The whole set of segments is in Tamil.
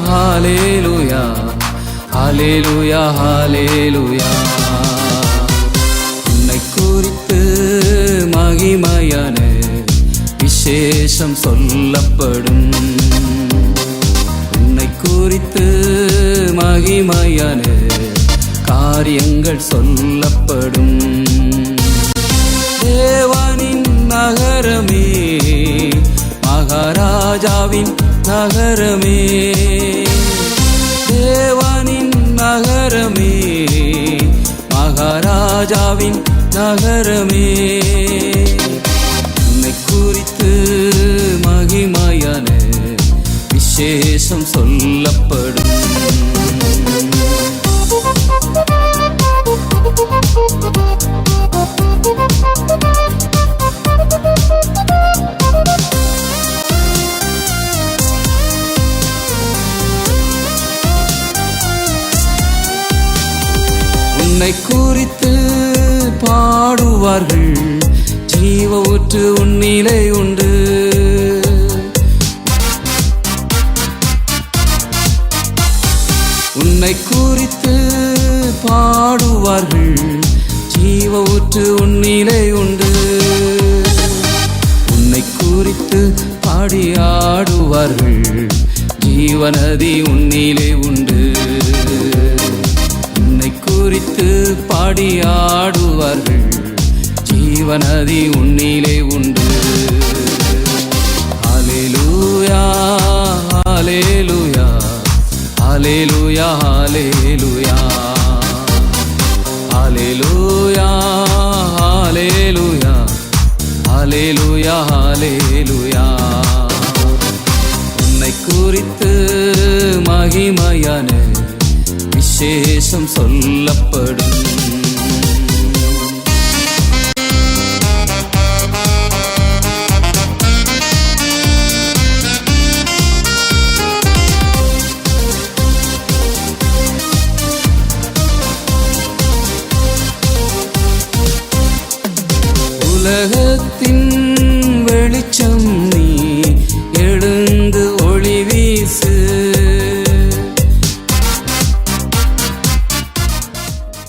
ஹalleluya ஹalleluya ஹalleluya. உன்னை குறித்து மகிமையான விசேஷம் சொல்லப்படும். உன்னை குறித்து மகிமையான காரியங்கள் சொல்லப்படும். தேவனின் நகரமே, மகாராஜாவின் நகரமே, தேவனின் நகரமே, மகாராஜாவின் நகரமே. உன்னை குறித்து மகிமையான விசேஷம் சொல்லப்படும். உன்னை குறித்து பாடுவார்கள், ஜீவ ஊற்று உன்னிலே உண்டு. உன்னை குறித்து பாடுவார்கள், ஜீவ ஊற்று உன்னிலே உண்டு. உன்னை குறித்து பாடி ஆடுவார்கள், ஜீவநதி உன்னிலே உண்டு. உன்னை குறித்து பாடி ஆடுவார்கள், ஜீவநதி உன்னிலே உண்டு. ஹalleluya ஹalleluya ஹalleluya ஹalleluya ஹalleluya ஹalleluya ஹalleluya ஹalleluya. உன்னை குறித்து மகிமையான விசேஷம் சொல்லப்படும். உலகத்தின் வெளிச்சம் நீ, எழுந்து ஒளி வீசு.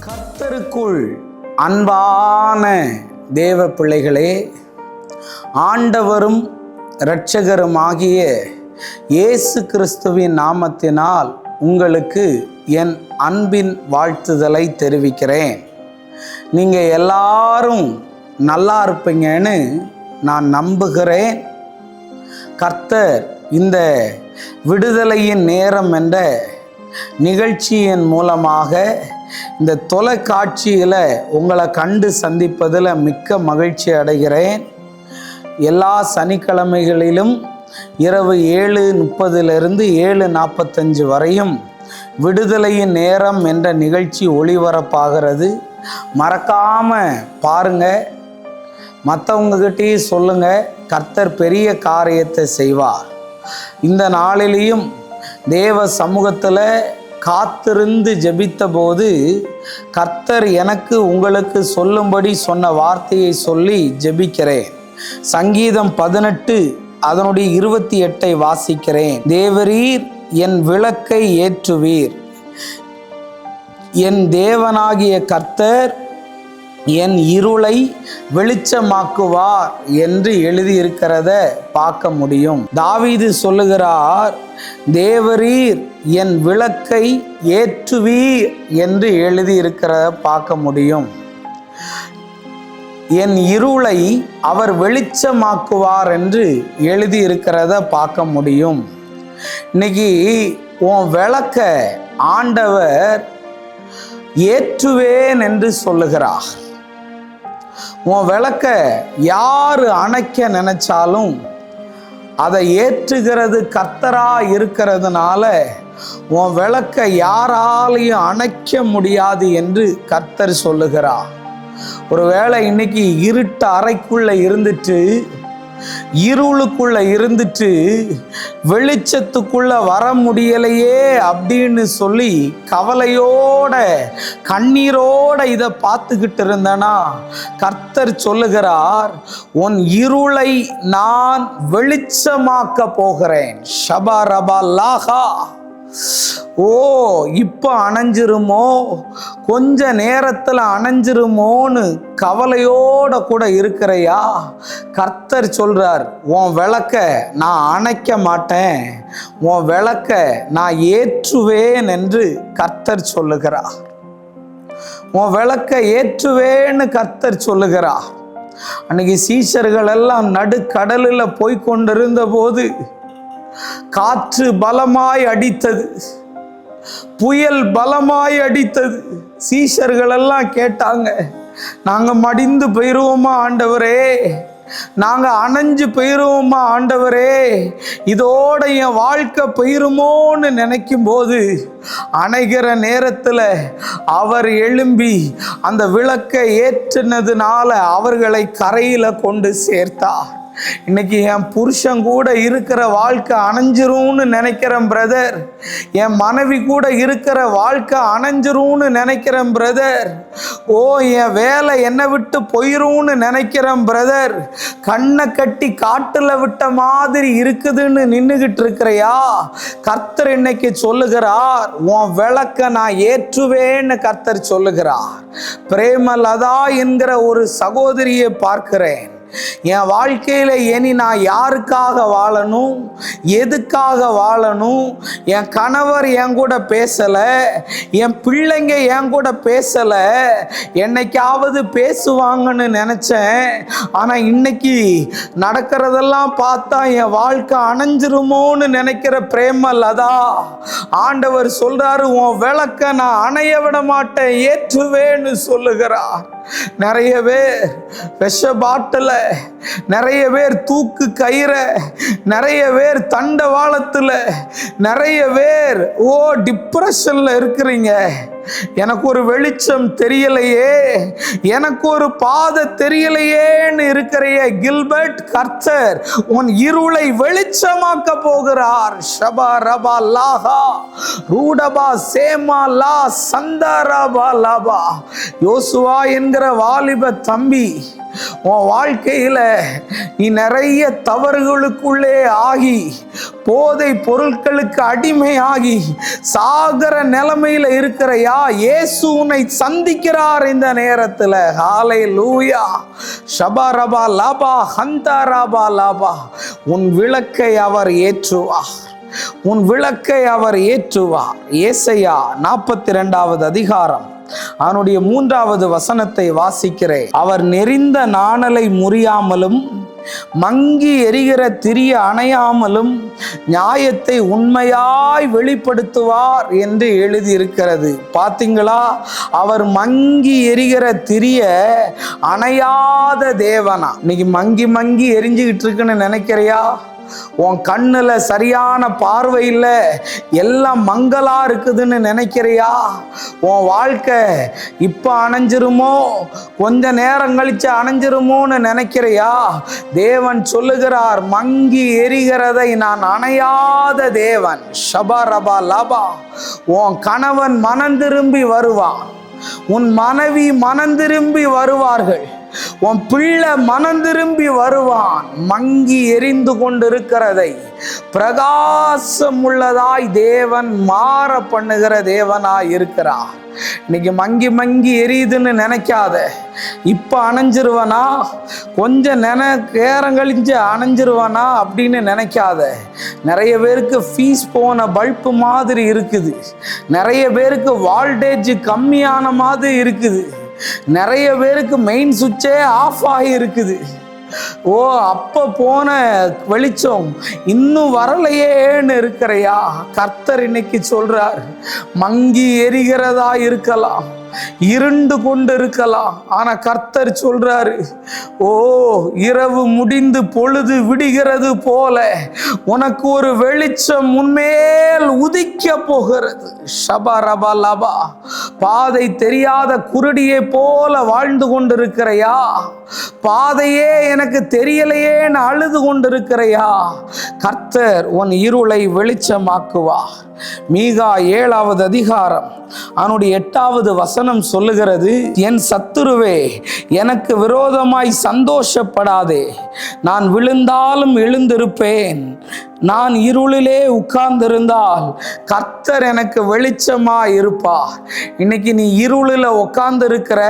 கர்த்தருக்குள் அன்பான தேவ பிள்ளைகளே, ஆண்டவரும் இரட்சகருமாகிய இயேசு கிறிஸ்துவின் நாமத்தினால் உங்களுக்கு என் அன்பின் வாழ்த்துதலை தெரிவிக்கிறேன். நீங்கள் எல்லாரும் நல்லா இருப்பீங்கன்னு நான் நம்புகிறேன். கர்த்தர் இந்த விடுதலையின் நேரம் என்ற நிகழ்ச்சியின் மூலமாக இந்த தொலைக்காட்சியில் உங்களை கண்டு சந்திப்பதில் மிக்க மகிழ்ச்சி அடைகிறேன். எல்லா சனிக்கிழமைகளிலும் இரவு 7:30 7:45 வரையும் விடுதலையின் நேரம் என்ற நிகழ்ச்சி ஒளிபரப்பாகிறது. மறக்காமல் பாருங்கள், மற்றவங்ககிட்டயும் சொல்லுங்கள். கர்த்தர் பெரிய காரியத்தை செய்வார். இந்த நாளிலேயும் தேவ சமூகத்தில் காத்திருந்து ஜெபித்த போது கர்த்தர் எனக்கு உங்களுக்கு சொல்லும்படி சொன்ன வார்த்தையை சொல்லி ஜெபிக்கிறேன். சங்கீதம் 18 அதனுடைய 28 வாசிக்கிறேன். தேவரீர் என் விளக்கை ஏற்றுவீர், என் தேவனாகிய கர்த்தர் என் இருளை வெளிச்சமாக்குவார் என்று எழுதியிருக்கிறத பார்க்க முடியும். தாவீது சொல்லுகிறார், தேவரீர் என் விளக்கை ஏற்றுவீர் என்று எழுதியிருக்கிறத பார்க்க முடியும். என் இருளை அவர் வெளிச்சமாக்குவார் என்று எழுதியிருக்கிறத பார்க்க முடியும். இன்னைக்கு உன் விளக்க ஆண்டவர் ஏற்றுவேன் என்று சொல்லுகிறார். உன் விளக்க யாரு அணைக்க நினைச்சாலும் அதை ஏற்றுகிறது கர்த்தரா இருக்கிறதுனால உன் விளக்க யாராலையும் அணைக்க முடியாது என்று கர்த்தர் சொல்லுகிறார். ஒருவேளை இன்னைக்கு இருட்டு அறைக்குள்ள இருந்துட்டு இருளுக்குள்ள இருந்துட்டு வெளிச்சத்துக்குள்ள வர முடியலையே அப்படின்னு சொல்லி கவலையோட கண்ணீரோட இதை பார்த்துக்கிட்டு இருந்தனா கர்த்தர் சொல்லுகிறார், உன் இருளை நான் வெளிச்சமாக்க போகிறேன். ஷபா ரபா லாகா. ஓ, இப்போ அணைஞ்சிருமோ, கொஞ்ச நேரத்தில் அணைஞ்சிருமோன்னு கவலையோட கூட இருக்கிறையா? கர்த்தர் சொல்றார், உன் விளக்க நான் அணைக்க மாட்டேன், உன் விளக்க நான் ஏற்றுவேன் என்று கர்த்தர் சொல்லுகிறார். உன் விளக்க ஏற்றுவேன்னு கர்த்தர் சொல்லுகிறார். அன்னைக்கு சீஷர்கள் எல்லாம் நடுக்கடலில் போய் கொண்டிருந்த போது காற்று பலமாய் அடித்தது, புயல் பலமாய் அடித்தது. சீஷர்கள் எல்லாம் கேட்டாங்க, நாங்க மடிந்து போயிருவோமா ஆண்டவரே, நாங்க அணைஞ்சு போயிருவோமா ஆண்டவரே, இதோட என் வாழ்க்கை போயிருமோன்னு நினைக்கும் போது அணைகிற நேரத்தில் அவர் எழும்பி அந்த விளக்கை ஏற்றினதுனால அவர்களை கரையில கொண்டு சேர்த்தார். இன்னைக்கு என் புருஷன் கூட இருக்கிற வாழ்க்கை அணைஞ்சிரும்னு நினைக்கிறேன் பிரதர், என் மனைவி கூட இருக்கிற வாழ்க்கை அணைஞ்சிரும்னு நினைக்கிறேன் பிரதர், ஓ என் வேலை என்னை விட்டு போயிரும்னு நினைக்கிறேன் பிரதர், கண்ணை கட்டி காட்டுல விட்ட மாதிரி இருக்குதுன்னு நின்றுகிட்டு இருக்கிறையா? கர்த்தர் இன்னைக்கு சொல்லுகிறார், உன் விளக்க நான் ஏற்றுவேன்னு கர்த்தர் சொல்லுகிறார். பிரேமலதா என்கிற ஒரு சகோதரியை பார்க்கிறேன். என் வாழ்க்கையில இனி நான் யாருக்காக வாழணும், எதுக்காக வாழணும், என் கணவர் என் கூட பேசல, என் பிள்ளைங்க என் கூட பேசல, என்னைக்காவது பேசுவாங்கன்னு நினைச்சேன், ஆனா இன்னைக்கு நடக்கிறதெல்லாம் பார்த்தா என் வாழ்க்கை அணைஞ்சிருமோன்னு நினைக்கிற பிரேமலதா, ஆண்டவர் சொல்றாரு, உன் விளக்க நான் அணைய விட மாட்டேன், ஏற்றுவேன்னு சொல்லுகிறார். நிறைய பேர் விஷ பாட்டில, நிறைய பேர் தூக்கு கயிறை, நிறைய பேர் தண்டவாளத்துல, நிறைய பேர் டிப்ரெஷன்ல இருக்கிறீங்க. எனக்கு ஒரு வெளிச்சம் தெரியலையே, எனக்கு ஒரு பாதை தெரியலையேன்னு இருக்கிறையே. கில்பர்ட், கர்த்தர் உன் இருளை வெளிச்சமாக்க போகிறார். ஷபா ரபா லாஹா ரூடபா சேமா லா சந்தாரபா லாபா. யோசுவா என்கிற வாலிப தம்பி, உன் வாழ்க்கையில நீ நிறைய தவறுகளுக்குள்ளே ஆகி போதை பொருட்களுக்கு அடிமையாகி சாகர நிலைமையில இருக்கிறையா? இயேசு உன்னை சந்திக்கிறார் இந்த நேரத்தில். ஹல்லேலூயா. ஷபா ரபா லாபா ஹந்தா ரபா லாபா. உன் விளக்கை அவர் ஏற்றுவார், உன் விளக்கை அவர் ஏற்றுவார். ஏசாயா 42வது அதிகாரம் அவனுடைய 3வது வசனத்தை வாசிக்கிறேன். அவர் நெறிந்த நாணலை முறியாமலும் மங்கி எரிகிற திரிய அணையாமலும் நியாயத்தை உண்மையாய் வெளிப்படுத்துவார் என்று எழுதியிருக்கிறது. பார்த்தீங்களா? அவர் மங்கி எரிகிற திரிய அணையாத தேவனா. இன்னைக்கு மங்கி மங்கி எரிஞ்சுக்கிட்டு இருக்குன்னு நினைக்கிறியா? உன் கண்ணுல சரியான பார்வை இல்லை, எல்லாம் மங்களா இருக்குதுன்னு நினைக்கிறியா? உன் வாழ்க்கை இப்ப அணைஞ்சிருமோ, கொஞ்ச நேரம் கழிச்சு அணைஞ்சிருமோன்னு நினைக்கிறியா? தேவன் சொல்லுகிறார், மங்கி எரிகிறதை நான் அணையாத தேவன். ஷபா ரபா லாபா. உன் கணவன் மனம் திரும்பி வருவான், உன் மனைவி மனம் திரும்பி வருவார்கள், உன் பிள்ளை மனம் திரும்பி வருவான். மங்கி எரிந்து கொண்டிருக்கிறதை பிரகாசம் உள்ளதாய் தேவன் மாற பண்ணுகிற தேவனாய் இருக்கிறார். இன்னைக்கு மங்கி மங்கி எரியுதுன்னு நினைக்காத. இப்ப அணைஞ்சிருவனா, கொஞ்சம் நேரம் கழிஞ்சு அணைஞ்சிருவனா அப்படின்னு நினைக்காத. நிறைய பேருக்கு ஃபீஸ் போன பல்பு மாதிரி இருக்குது, நிறைய பேருக்கு வால்டேஜ் கம்மியான மாதிரி இருக்குது, நிறைய பேருக்கு மெயின் சுவிட்சே ஆஃப் ஆகி இருக்குது. அப்ப போன வெளிச்சம் இன்னும் வரலையேன்னு இருக்கிறையா? கர்த்தர் இன்னைக்கு சொல்றார், மங்கி எரிகிறதா இருக்கலாம், இருண்டு கொண்டு இருக்கலாம், ஆனா கர்த்தர் சொல்றாரு, இரவு முடிந்து பொழுது விடுகிறது போல உனக்கு ஒரு வெளிச்சம் உன்மேல் உதிக்க போகிறது. ஷபா ரபா லபா. பாதை தெரியாத குருடியை போல வாழ்ந்து கொண்டிருக்கிறையா? பாதையே எனக்கு தெரியலையேன்னு அழுது கொண்டிருக்கிறையா? கர்த்தர் உன் இருளை வெளிச்சமாக்குவார். மீகா 7வது அதிகாரம் அவனுடைய 8வது வசனம் சொல்லுகிறது, என் சத்துருவே, எனக்கு விரோதமாய் சந்தோஷப்படாதே. நான் விழுந்தாலும் எழுந்திருப்பேன். நான் இருளிலே உட்கார்ந்திருந்தால் கர்த்தர் எனக்கு வெளிச்சமா இருப்பார். இன்னைக்கு நீ இருளில் உட்கார்ந்து இருக்கிற,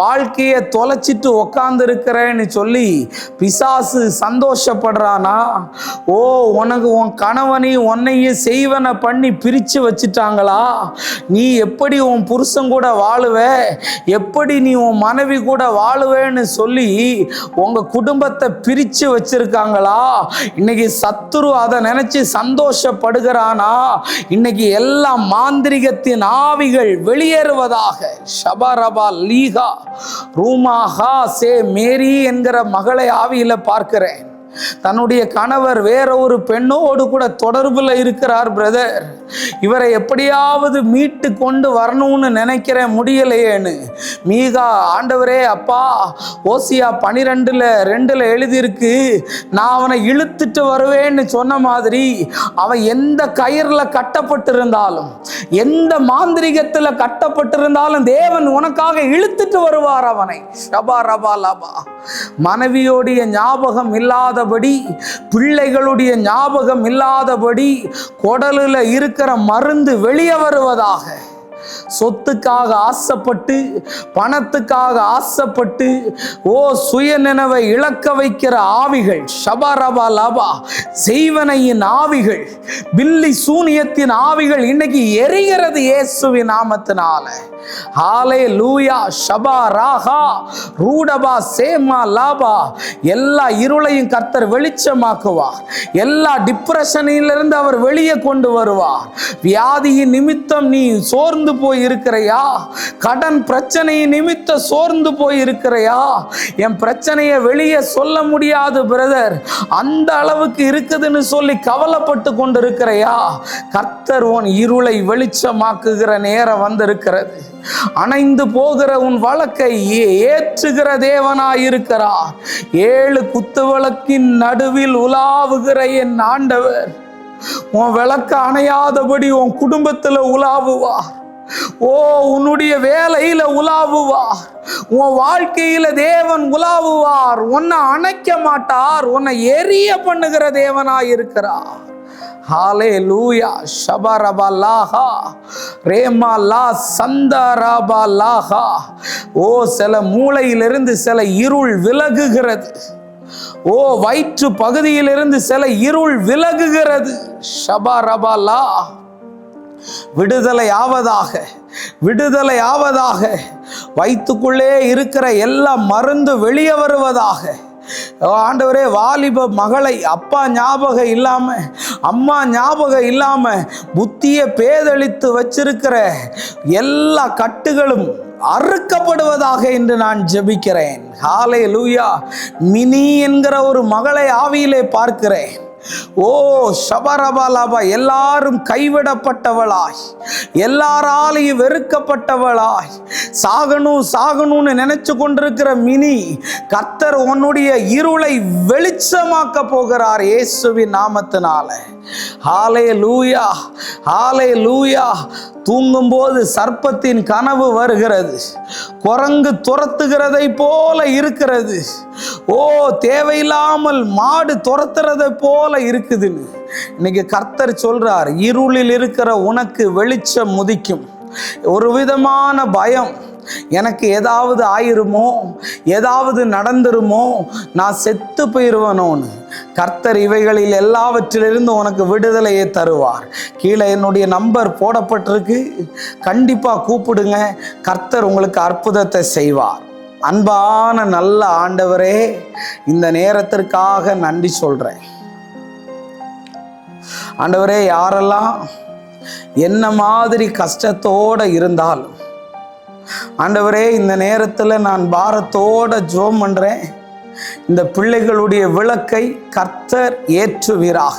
வாழ்க்கையை தொலைச்சிட்டு உட்கார்ந்து இருக்கிறேன்னு சொல்லி பிசாசு சந்தோஷப்படுறானா? ஓ, உனக்கு உன் கணவனை உன்னையும் செய்வனை பண்ணி பிரித்து வச்சுட்டாங்களா? நீ எப்படி உன் புருஷன் கூட வாழுவ, எப்படி நீ உன் மனைவி கூட வாழுவேன்னு சொல்லி உங்க குடும்பத்தை பிரித்து வச்சிருக்காங்களா? இன்னைக்கு சத்துரு அதை நினைச்சு சந்தோஷப்படுகிறானா? இன்னைக்கு எல்லா மாந்திரிகத்தின் ஆவிகள் வெளியேறுவதாக. ஷபரபா லீகா ரூமாஹா சே மேரி என்கிற மகளை ஆவியில பார்க்கிறேன். தன்னுடைய கணவர் வேற ஒரு பெண்ணோடு கூட தொடர்புல இருக்கிறார். பிரதர், இவரை எப்படியாவது மீட்டு கொண்டு வரணும்னு நினைக்கிறேன், முடியலையேன்னு. மீகா, ஆண்டவரே அப்பா, ஓசியா 12:2 எழுதியிருக்கு, நான் அவனை இழுத்துட்டு வருவேன்னு சொன்ன மாதிரி அவன் எந்த கயிறில் கட்டப்பட்டிருந்தாலும், எந்த மாந்திரிகத்தில் கட்டப்பட்டிருந்தாலும் தேவன் உனக்காக இழுத்துட்டு வருவார் அவனை. ஷபா ரபா லபா. மனைவியோடைய ஞாபகம் இல்லாதபடி, பிள்ளைகளுடைய ஞாபகம் இல்லாதபடி குடலில் இருக்கிற மருந்து வெளியே வருவதாக. சொத்துக்காக ஆசைப்பட்டு, பணத்துக்காக ஆசைப்பட்டு, ஓ சுயநினைவை இழக்க வைக்கிற ஆவிகள், ஷபரபா லபா, செய்வனையின் ஆவிகள், பில்லி சூனியத்தின் ஆவிகள் இன்னைக்கு எரிகிறது இயேசுவின் நாமத்தினால. ஹalleluya. ஷபா ராஹா ரூடபா சேமா லாபா. எல்லா இருளையும் கர்த்தர் வெளிச்சமாக்குவார். எல்லா டிப்ரெஷனிலிருந்து அவர் வெளியே கொண்டு வருவார். வியாதியின் நிமித்தம் நீ சோர்ந்து போய் இருக்கிறையா? கடன் பிரச்சனையின் நிமித்தம் சோர்ந்து போய் இருக்கிறையா? என் பிரச்சனையை வெளியே சொல்ல முடியாது பிரதர், அந்த அளவுக்கு இருக்குதுன்னு சொல்லி கவலைப்பட்டு கொண்டிருக்கிறையா? கர்த்தர் உன் இருளை வெளிச்சமாக்குகிற நேரம் வந்திருக்கிறது. அணைந்து போகிற உன் வழக்கை ஏற்றுகிற தேவனாயிருக்கிறார். 7 குத்துவிளக்கின் நடுவில் உலாவுகிற என் ஆண்டவர் உன் விளக்க அணையாதபடி உன் குடும்பத்தில் உலாவுவார். ஓ, உன்னுடைய வேலையில உலாவுவார். உன் வாழ்க்கையில தேவன் உலாவுவார். உன்னை அணைக்க மாட்டார், உன்னை எரிய பண்ணுகிற தேவனாயிருக்கிறார். ஹalleluya. ஷபரபலாஹா ரேமலா சந்தரபலாஹா. ஓ, சில மூளையிலிருந்து சில இருள் விலகுகிறது. ஓ, வயிற்று பகுதியிலிருந்து சில இருள் விலகுகிறது. ஷபரபலா. விடுதலை ஆவதாக, விடுதலை ஆவதாக. வயிற்றுக்குள்ளே இருக்கிற எல்லா மருந்து வெளியே வருவதாக. ஆண்டவரே, வாலிப மகளை அப்பா ஞாபகம் இல்லாம, அம்மா ஞாபகம் இல்லாம புத்தியை பேதளித்து வச்சிருக்கிற எல்லா கட்டுகளும் அறுக்கப்படுவதாக என்று நான் ஜெபிக்கிறேன். ஹalleluya. மினி என்கிற ஒரு மகளை ஆவியிலே பார்க்கிறேன். ஓ ஷபரபாலாபா, எல்லாரும் கைவிடப்பட்டவளாய், எல்லாராலையும் வெறுக்கப்பட்டவளாய், சாகணும் சாகணும்னு நினைச்சு கொண்டிருக்கிற மினி, கர்த்தர் உன்னுடைய இருளை வெளிச்சமாக்க போகிறார் இயேசுவின் நாமத்தினால. ஹalleluya, ஹalleluya. தூங்கும்போது சர்ப்பத்தின் கனவு வருகிறது, குரங்கு துரத்துகிறதை போல இருக்கிறது. ஓ, தேவையில்லாமல் மாடு துரத்துறதை போல இருக்குதுன்னு இன்னைக்கு கர்த்தர் சொல்றார், இருளில் இருக்கிற உனக்கு வெளிச்சம் உதிக்கும். ஒரு விதமான பயம், எனக்கு ஏதாவது ஆயிருமோ, ஏதாவது நடந்துருமோ, நான் செத்து போயிடுவனோன்னு. கர்த்தர் இவைகளில் எல்லாவற்றிலிருந்து உனக்கு விடுதலையை தருவார். கீழே என்னுடைய நம்பர் போடப்பட்டிருக்கு, கண்டிப்பாக கூப்பிடுங்க. கர்த்தர் உங்களுக்கு அற்புதத்தை செய்வார். அன்பான நல்ல ஆண்டவரே, இந்த நேரத்திற்காக நன்றி சொல்கிறேன். ஆண்டவரே, யாரெல்லாம் என்ன மாதிரி கஷ்டத்தோடு இருந்தாலும் ஆண்டவரே, இந்த நேரத்தில் நான் பாரத்தோட ஜெபம் பண்ணுறேன். இந்த பிள்ளைகளுடைய விளக்கை கர்த்தர் ஏற்றுவீராக.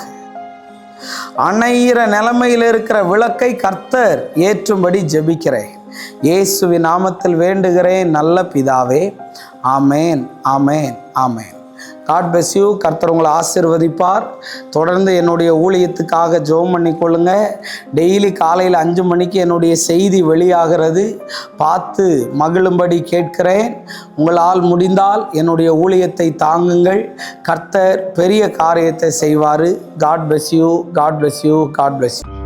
அணையிற நிலைமையில் இருக்கிற விளக்கை கர்த்தர் ஏற்றும்படி ஜெபிக்கிறேன். இயேசுவின் நாமத்தில் வேண்டுகிறேன் நல்ல பிதாவே, ஆமேன், ஆமேன், ஆமேன். God bless you. கர்த்தர் உங்களை ஆசீர்வதிப்பார். தொடர்ந்து என்னுடைய ஊழியத்துக்காக ஜெபம் பண்ணிக்கொள்ளுங்க. டெய்லி காலையில் 5 மணிக்கு என்னுடைய செய்தி வெளியாகிறது. பார்த்து மகிழும்படி கேட்கிறேன். உங்களால் முடிந்தால் என்னுடைய ஊழியத்தை தாங்குங்கள். கர்த்தர் பெரிய காரியத்தை செய்வார். God bless you, God bless you, God bless you.